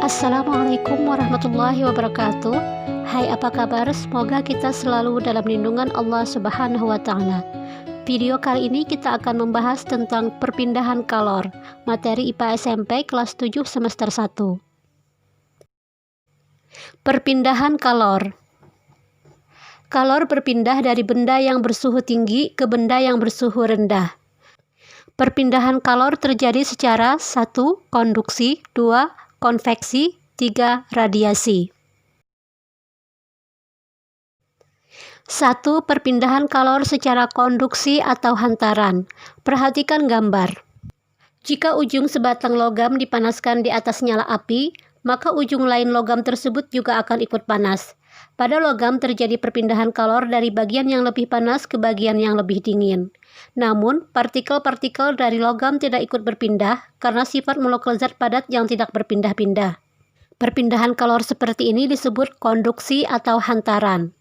Assalamualaikum warahmatullahi wabarakatuh. Hai, apa kabar? Semoga kita selalu dalam lindungan Allah Subhanahu wa Ta'ala. Video kali ini kita akan membahas tentang perpindahan kalor, materi IPA SMP kelas 7 semester 1. Perpindahan kalor. Kalor berpindah dari benda yang bersuhu tinggi ke benda yang bersuhu rendah. Perpindahan kalor terjadi secara 1. Konduksi, 2. Konveksi, 3. Radiasi. 1. Perpindahan kalor secara konduksi atau hantaran. Perhatikan gambar. Jika ujung sebatang logam dipanaskan di atas nyala api, maka ujung lain logam tersebut juga akan ikut panas. Pada logam terjadi perpindahan kalor dari bagian yang lebih panas ke bagian yang lebih dingin. Namun, partikel-partikel dari logam tidak ikut berpindah karena sifat molekul zat padat yang tidak berpindah-pindah. Perpindahan kalor seperti ini disebut konduksi atau hantaran.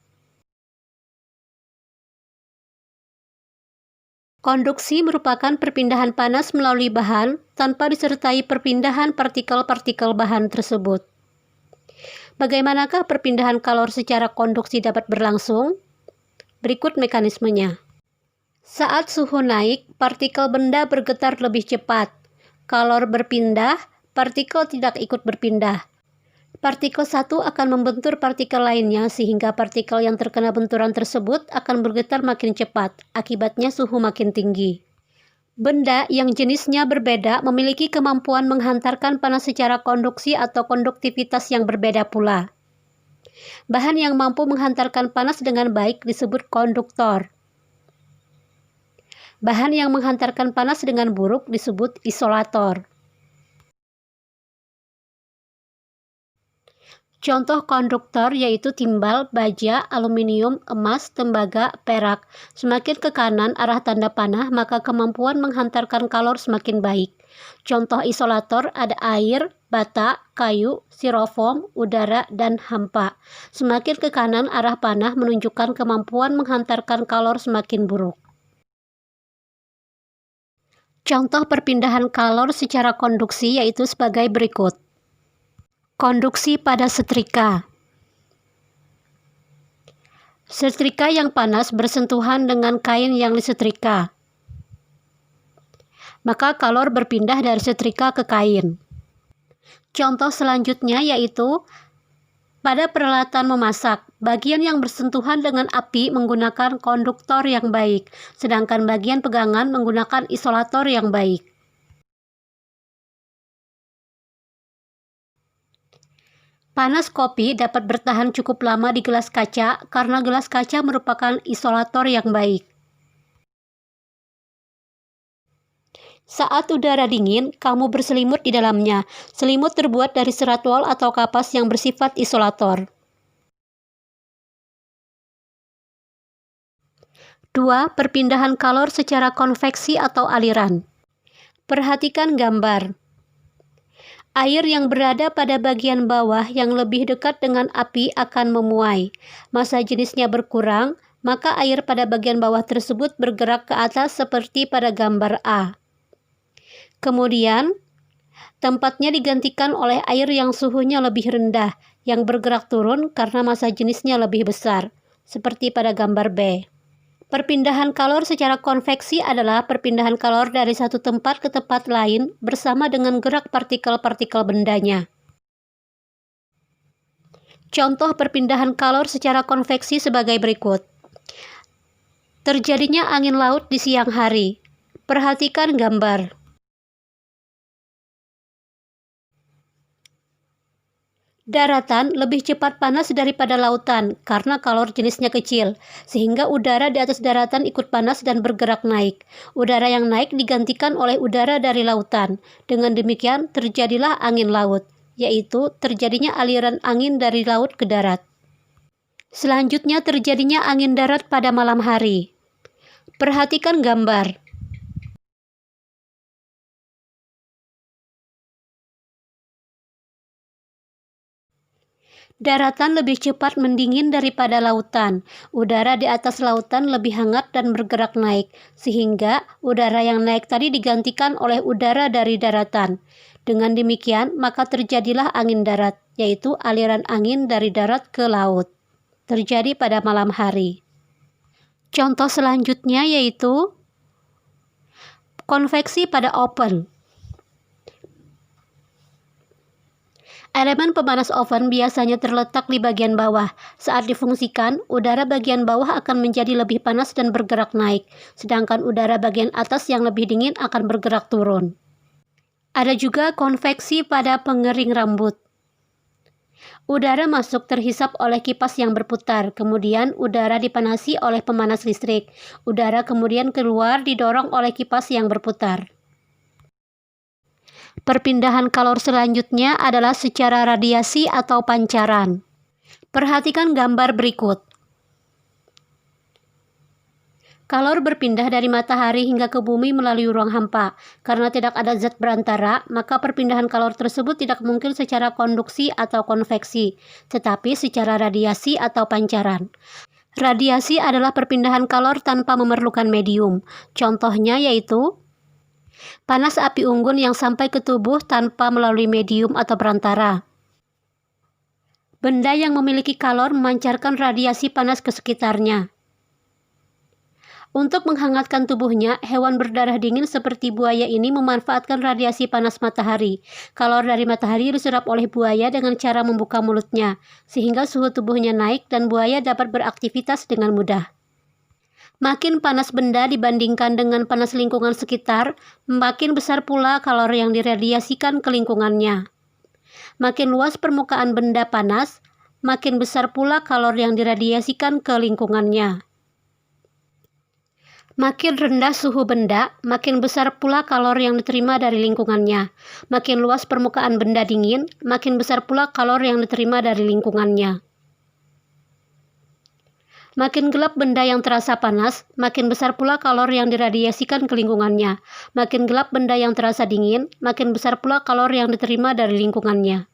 Konduksi merupakan perpindahan panas melalui bahan tanpa disertai perpindahan partikel-partikel bahan tersebut. Bagaimanakah perpindahan kalor secara konduksi dapat berlangsung? Berikut mekanismenya. Saat suhu naik, partikel benda bergetar lebih cepat. Kalor berpindah, partikel tidak ikut berpindah. Partikel satu akan membentur partikel lainnya sehingga partikel yang terkena benturan tersebut akan bergetar makin cepat, akibatnya suhu makin tinggi. Benda yang jenisnya berbeda memiliki kemampuan menghantarkan panas secara konduksi atau konduktivitas yang berbeda pula. Bahan yang mampu menghantarkan panas dengan baik disebut konduktor. Bahan yang menghantarkan panas dengan buruk disebut isolator. Contoh konduktor yaitu timbal, baja, aluminium, emas, tembaga, perak. Semakin ke kanan arah tanda panah, maka kemampuan menghantarkan kalor semakin baik. Contoh isolator ada air, bata, kayu, styrofoam, udara, dan hampa. Semakin ke kanan arah panah menunjukkan kemampuan menghantarkan kalor semakin buruk. Contoh perpindahan kalor secara konduksi yaitu sebagai berikut. Konduksi pada setrika. Setrika yang panas bersentuhan dengan kain yang disetrika. Maka kalor berpindah dari setrika ke kain. Contoh selanjutnya yaitu pada peralatan memasak, bagian yang bersentuhan dengan api menggunakan konduktor yang baik, sedangkan bagian pegangan menggunakan isolator yang baik. Panas kopi dapat bertahan cukup lama di gelas kaca karena gelas kaca merupakan isolator yang baik. Saat udara dingin, kamu berselimut di dalamnya. Selimut terbuat dari serat wol atau kapas yang bersifat isolator. 2. Perpindahan kalor secara konveksi atau aliran. Perhatikan gambar. Air yang berada pada bagian bawah yang lebih dekat dengan api akan memuai. Massa jenisnya berkurang, maka air pada bagian bawah tersebut bergerak ke atas seperti pada gambar A. Kemudian, tempatnya digantikan oleh air yang suhunya lebih rendah, yang bergerak turun karena massa jenisnya lebih besar, seperti pada gambar B. Perpindahan kalor secara konveksi adalah perpindahan kalor dari satu tempat ke tempat lain bersama dengan gerak partikel-partikel bendanya. Contoh perpindahan kalor secara konveksi sebagai berikut. Terjadinya angin laut di siang hari. Perhatikan gambar. Daratan lebih cepat panas daripada lautan karena kalor jenisnya kecil, sehingga udara di atas daratan ikut panas dan bergerak naik. Udara yang naik digantikan oleh udara dari lautan. Dengan demikian terjadilah angin laut, yaitu terjadinya aliran angin dari laut ke darat. Selanjutnya terjadinya angin darat pada malam hari. Perhatikan gambar. Daratan lebih cepat mendingin daripada lautan. Udara di atas lautan lebih hangat dan bergerak naik, sehingga udara yang naik tadi digantikan oleh udara dari daratan. Dengan demikian, maka terjadilah angin darat, yaitu aliran angin dari darat ke laut. Terjadi pada malam hari. Contoh selanjutnya yaitu konveksi pada oven. Elemen pemanas oven biasanya terletak di bagian bawah. Saat difungsikan, udara bagian bawah akan menjadi lebih panas dan bergerak naik, sedangkan udara bagian atas yang lebih dingin akan bergerak turun. Ada juga konveksi pada pengering rambut. Udara masuk terhisap oleh kipas yang berputar, kemudian udara dipanasi oleh pemanas listrik. Udara kemudian keluar didorong oleh kipas yang berputar. Perpindahan kalor selanjutnya adalah secara radiasi atau pancaran. Perhatikan gambar berikut. Kalor berpindah dari matahari hingga ke bumi melalui ruang hampa. Karena tidak ada zat berantara, maka perpindahan kalor tersebut tidak mungkin secara konduksi atau konveksi, tetapi secara radiasi atau pancaran. Radiasi adalah perpindahan kalor tanpa memerlukan medium. Contohnya yaitu panas api unggun yang sampai ke tubuh tanpa melalui medium atau perantara. Benda yang memiliki kalor memancarkan radiasi panas ke sekitarnya. Untuk menghangatkan tubuhnya, hewan berdarah dingin seperti buaya ini memanfaatkan radiasi panas matahari. Kalor dari matahari diserap oleh buaya dengan cara membuka mulutnya, sehingga suhu tubuhnya naik dan buaya dapat beraktivitas dengan mudah. Makin panas benda dibandingkan dengan panas lingkungan sekitar, makin besar pula kalor yang diradiasikan ke lingkungannya. Makin luas permukaan benda panas, makin besar pula kalor yang diradiasikan ke lingkungannya. Makin rendah suhu benda, makin besar pula kalor yang diterima dari lingkungannya. Makin luas permukaan benda dingin, makin besar pula kalor yang diterima dari lingkungannya. Makin gelap benda yang terasa panas, makin besar pula kalor yang diradiasikan ke lingkungannya. Makin gelap benda yang terasa dingin, makin besar pula kalor yang diterima dari lingkungannya.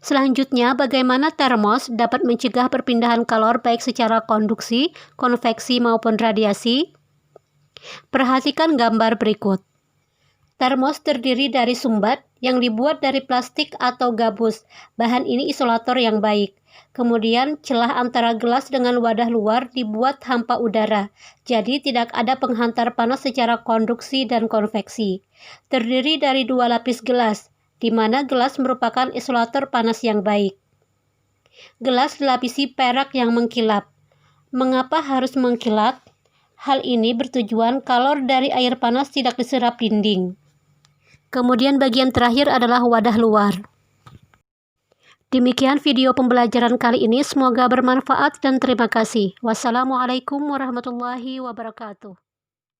Selanjutnya, bagaimana termos dapat mencegah perpindahan kalor baik secara konduksi, konveksi maupun radiasi? Perhatikan gambar berikut. Termos terdiri dari sumbat yang dibuat dari plastik atau gabus. Bahan ini isolator yang baik. Kemudian celah antara gelas dengan wadah luar dibuat hampa udara. Jadi tidak ada penghantar panas secara konduksi dan konveksi. Terdiri dari 2 lapis gelas, di mana gelas merupakan isolator panas yang baik. Gelas dilapisi perak yang mengkilap. Mengapa harus mengkilap? Hal ini bertujuan kalor dari air panas tidak diserap dinding. Kemudian bagian terakhir adalah wadah luar. Demikian video pembelajaran kali ini, semoga bermanfaat dan terima kasih. Wassalamualaikum warahmatullahi wabarakatuh.